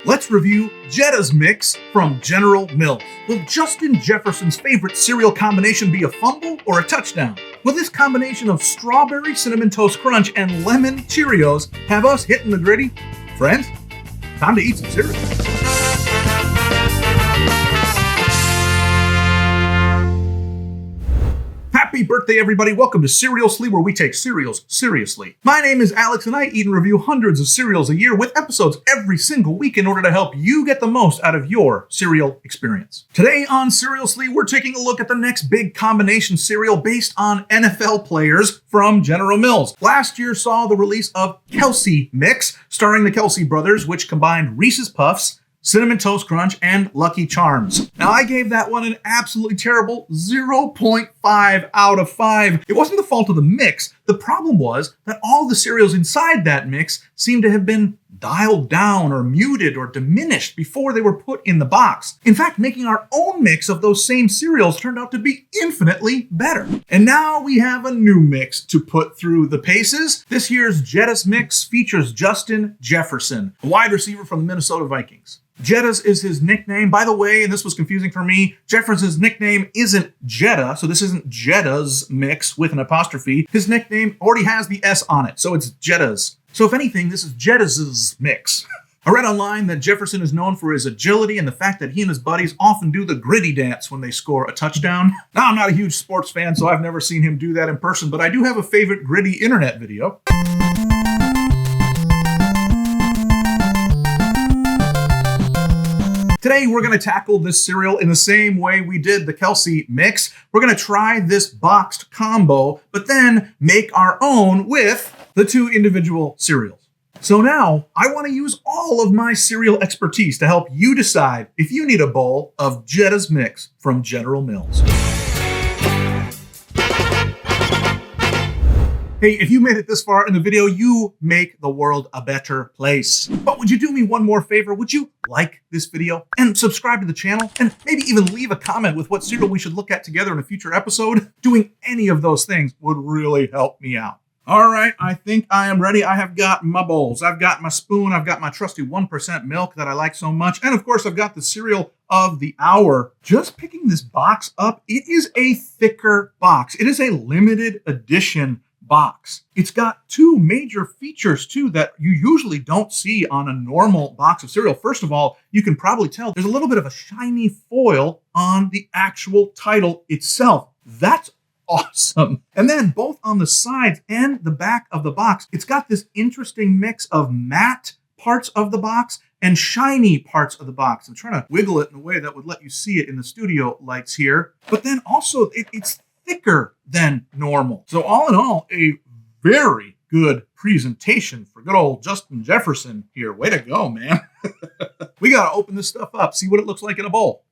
Let's review Jetta's mix from General Mills. Will Justin Jefferson's favorite cereal combination be a fumble or a touchdown? Will this combination of strawberry cinnamon toast crunch and lemon Cheerios have us hitting the gritty? Friends, time to eat some cereal. Happy birthday, everybody. Welcome to Seriously, where we take cereals seriously. My name is Alex, and I eat and review hundreds of cereals a year with episodes every single week in order to help you get the most out of your cereal experience. Today on Seriously, we're taking a look at the next big combination cereal based on NFL players from General Mills. Last year saw the release of Kelce Mix, starring the Kelce brothers, which combined Reese's Puffs, Cinnamon Toast Crunch, and Lucky Charms. Now, I gave that one an absolutely terrible 0.5 out of 5. It wasn't the fault of the mix. The problem was that all the cereals inside that mix seemed to have been dialed down or muted or diminished before they were put in the box. In fact, making our own mix of those same cereals turned out to be infinitely better. And now we have a new mix to put through the paces. This year's Jettas mix features Justin Jefferson, a wide receiver from the Minnesota Vikings. Jettas is his nickname. By the way, and this was confusing for me, Jefferson's nickname isn't Jetta, so this isn't Jetta's mix with an apostrophe. His nickname already has the S on it, so it's Jettas. So if anything, this is Jettas' mix. I read online that Jefferson is known for his agility and the fact that he and his buddies often do the gritty dance when they score a touchdown. Now, I'm not a huge sports fan, so I've never seen him do that in person, but I do have a favorite gritty internet video. Today, we're going to tackle this cereal in the same way we did the Kelce mix. We're going to try this boxed combo, but then make our own with the two individual cereals. So now, I want to use all of my cereal expertise to help you decide if you need a bowl of Jetta's mix from General Mills. Hey, if you made it this far in the video, you make the world a better place. But would you do me one more favor? Would you like this video and subscribe to the channel and maybe even leave a comment with what cereal we should look at together in a future episode? Doing any of those things would really help me out. All right, I think I am ready. I have got my bowls. I've got my spoon. I've got my trusty 1% milk that I like so much. And of course, I've got the cereal of the hour. Just picking this box up, it is a thicker box. It is a limited edition box. It's got two major features too that you usually don't see on a normal box of cereal. First of all, you can probably tell there's a little bit of a shiny foil on the actual title itself. That's awesome. And then both on the sides and the back of the box, it's got this interesting mix of matte parts of the box and shiny parts of the box. I'm trying to wiggle it in a way that would let you see it in the studio lights here. But then also it's thicker than normal. So all in all, a very good presentation for good old Justin Jefferson here. Way to go, man. We got to open this stuff up, see what it looks like in a bowl.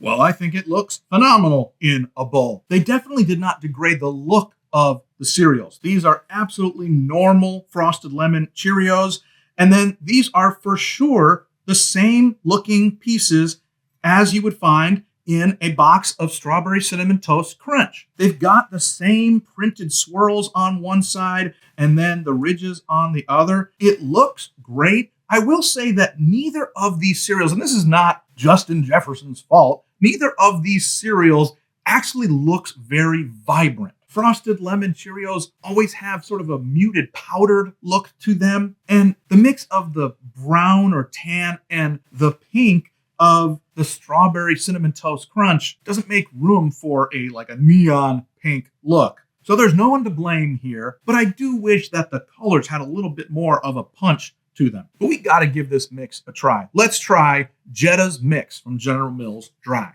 Well, I think it looks phenomenal in a bowl. They definitely did not degrade the look of the cereals. These are absolutely normal frosted lemon Cheerios. And then these are for sure the same looking pieces as you would find in a box of strawberry cinnamon toast crunch. They've got the same printed swirls on one side and then the ridges on the other. It looks great. I will say that neither of these cereals, and this is not Justin Jefferson's fault, neither of these cereals actually looks very vibrant. Frosted lemon Cheerios always have sort of a muted powdered look to them. And the mix of the brown or tan and the pink of the strawberry cinnamon toast crunch doesn't make room for a neon pink look. So there's no one to blame here, but I do wish that the colors had a little bit more of a punch to them. But we got to give this mix a try. Let's try Jetta's mix from General Mills dry.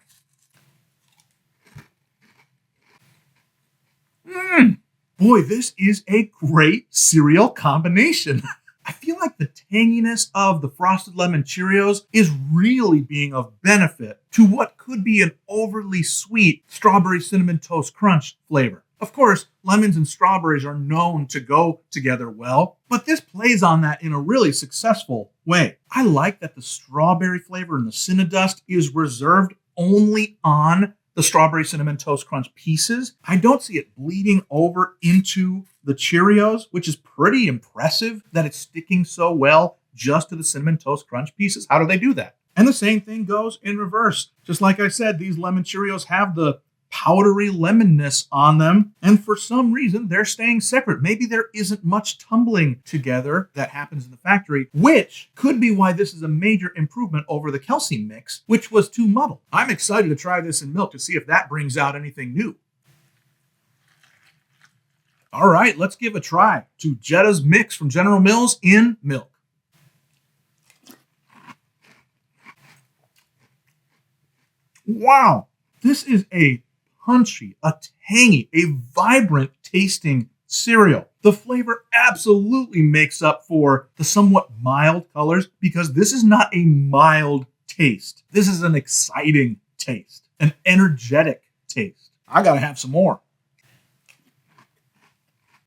Boy, this is a great cereal combination. I feel like the tanginess of the frosted lemon Cheerios is really being of benefit to what could be an overly sweet strawberry cinnamon toast crunch flavor. Of course, lemons and strawberries are known to go together well, but this plays on that in a really successful way. I like that the strawberry flavor in the Cinnadust is reserved only on the strawberry cinnamon toast crunch pieces. I don't see it bleeding over into the Cheerios, which is pretty impressive that it's sticking so well just to the Cinnamon Toast Crunch pieces. How do they do that? And the same thing goes in reverse. Just like I said, these lemon Cheerios have the powdery lemonness on them, and for some reason they're staying separate. Maybe there isn't much tumbling together that happens in the factory, which could be why this is a major improvement over the Kelce mix, which was too muddled. I'm excited to try this in milk to see if that brings out anything new. All right, let's give a try to Jetta's mix from General Mills in milk. Wow, this is a punchy, a tangy, a vibrant tasting cereal. The flavor absolutely makes up for the somewhat mild colors because this is not a mild taste. This is an exciting taste, an energetic taste. I gotta have some more.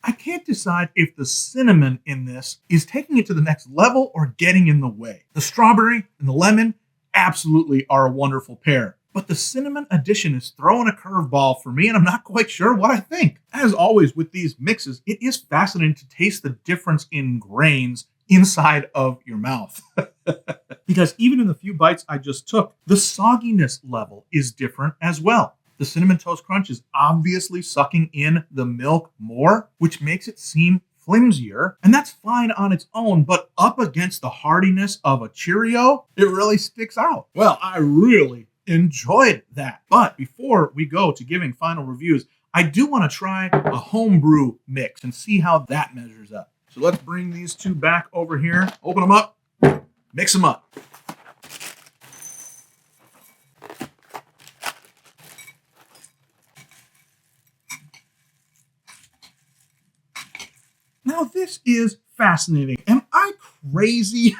I can't decide if the cinnamon in this is taking it to the next level or getting in the way. The strawberry and the lemon absolutely are a wonderful pair. But the cinnamon addition is throwing a curveball for me, and I'm not quite sure what I think. As always with these mixes, it is fascinating to taste the difference in grains inside of your mouth. Because even in the few bites I just took, the sogginess level is different as well. The Cinnamon Toast Crunch is obviously sucking in the milk more, which makes it seem flimsier, and that's fine on its own, but up against the hardiness of a Cheerio, it really sticks out. Well, I really enjoyed that. But before we go to giving final reviews, I do want to try a homebrew mix and see how that measures up. So let's bring these two back over here, open them up, mix them up. Now this is fascinating. Am I crazy?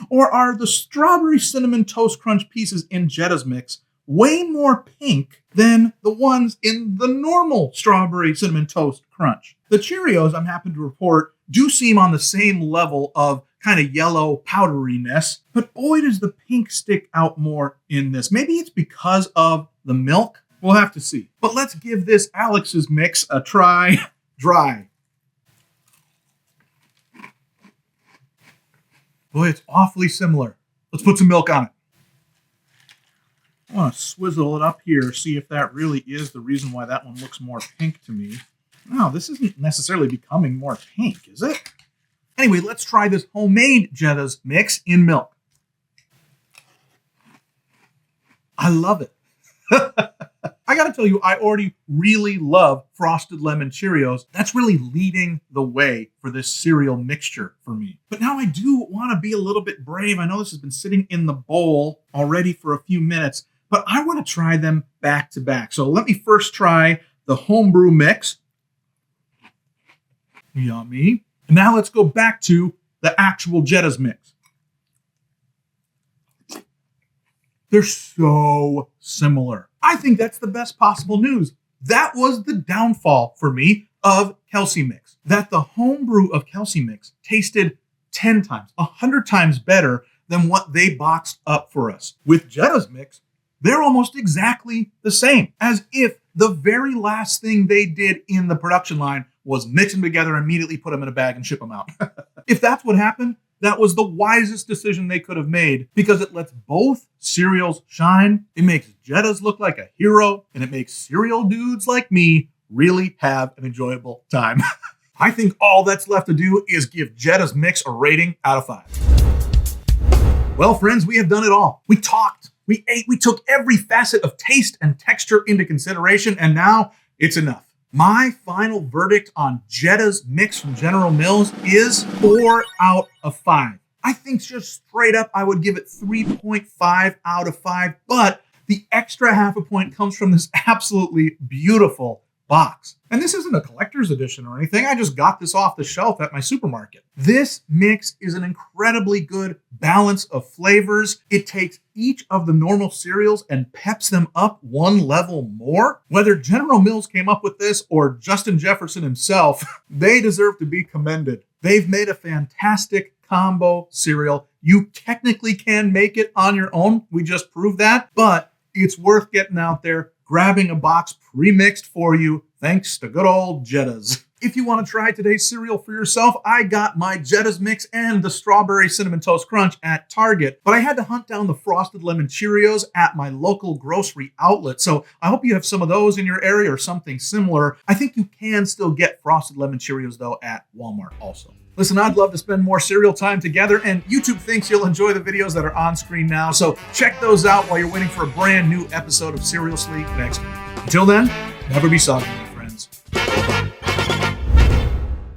Or are the strawberry cinnamon toast crunch pieces in Jetta's mix way more pink than the ones in the normal strawberry cinnamon toast crunch? The Cheerios, I'm happy to report, do seem on the same level of kind of yellow powderiness, but boy, does the pink stick out more in this. Maybe it's because of the milk. We'll have to see. But let's give this Alex's mix a try dry. Boy, it's awfully similar. Let's put some milk on it. I want to swizzle it up here, see if that really is the reason why that one looks more pink to me. No, this isn't necessarily becoming more pink, is it? Anyway, let's try this homemade Jetta's mix in milk. I love it. I gotta tell you, I already really love Frosted Lemon Cheerios. That's really leading the way for this cereal mixture for me. But now I do want to be a little bit brave. I know this has been sitting in the bowl already for a few minutes, but I want to try them back to back. So let me first try the homebrew mix. Yummy. And now let's go back to the actual Jetta's mix. They're so similar. I think that's the best possible news. That was the downfall for me of Kelce Mix. That the homebrew of Kelce Mix tasted 10 times, 100 times better than what they boxed up for us. With Jetta's Mix, they're almost exactly the same, as if the very last thing they did in the production line was mix them together, immediately put them in a bag and ship them out. If that's what happened, that was the wisest decision they could have made because it lets both cereals shine. It makes Jetta's look like a hero, and it makes cereal dudes like me really have an enjoyable time. I think all that's left to do is give Jetta's mix a rating out of 5. Well, friends, we have done it all. We talked, we ate, we took every facet of taste and texture into consideration, and now it's enough. My final verdict on Jetta's mix from General Mills is 4 out of 5. I think just straight up, I would give it 3.5 out of 5, but the extra half a point comes from this absolutely beautiful box. And this isn't a collector's edition or anything. I just got this off the shelf at my supermarket. This mix is an incredibly good balance of flavors. It takes each of the normal cereals and peps them up one level more. Whether General Mills came up with this or Justin Jefferson himself, they deserve to be commended. They've made a fantastic combo cereal. You technically can make it on your own. We just proved that, but it's worth getting out there, grabbing a box pre-mixed for you, thanks to good old Jettas. If you want to try today's cereal for yourself, I got my Jettas mix and the strawberry cinnamon toast crunch at Target, but I had to hunt down the frosted lemon Cheerios at my local grocery outlet. So I hope you have some of those in your area or something similar. I think you can still get frosted lemon Cheerios though at Walmart also. Listen, I'd love to spend more cereal time together, and YouTube thinks you'll enjoy the videos that are on screen now, so check those out while you're waiting for a brand new episode of Seriously next week. Until then, never be soggy.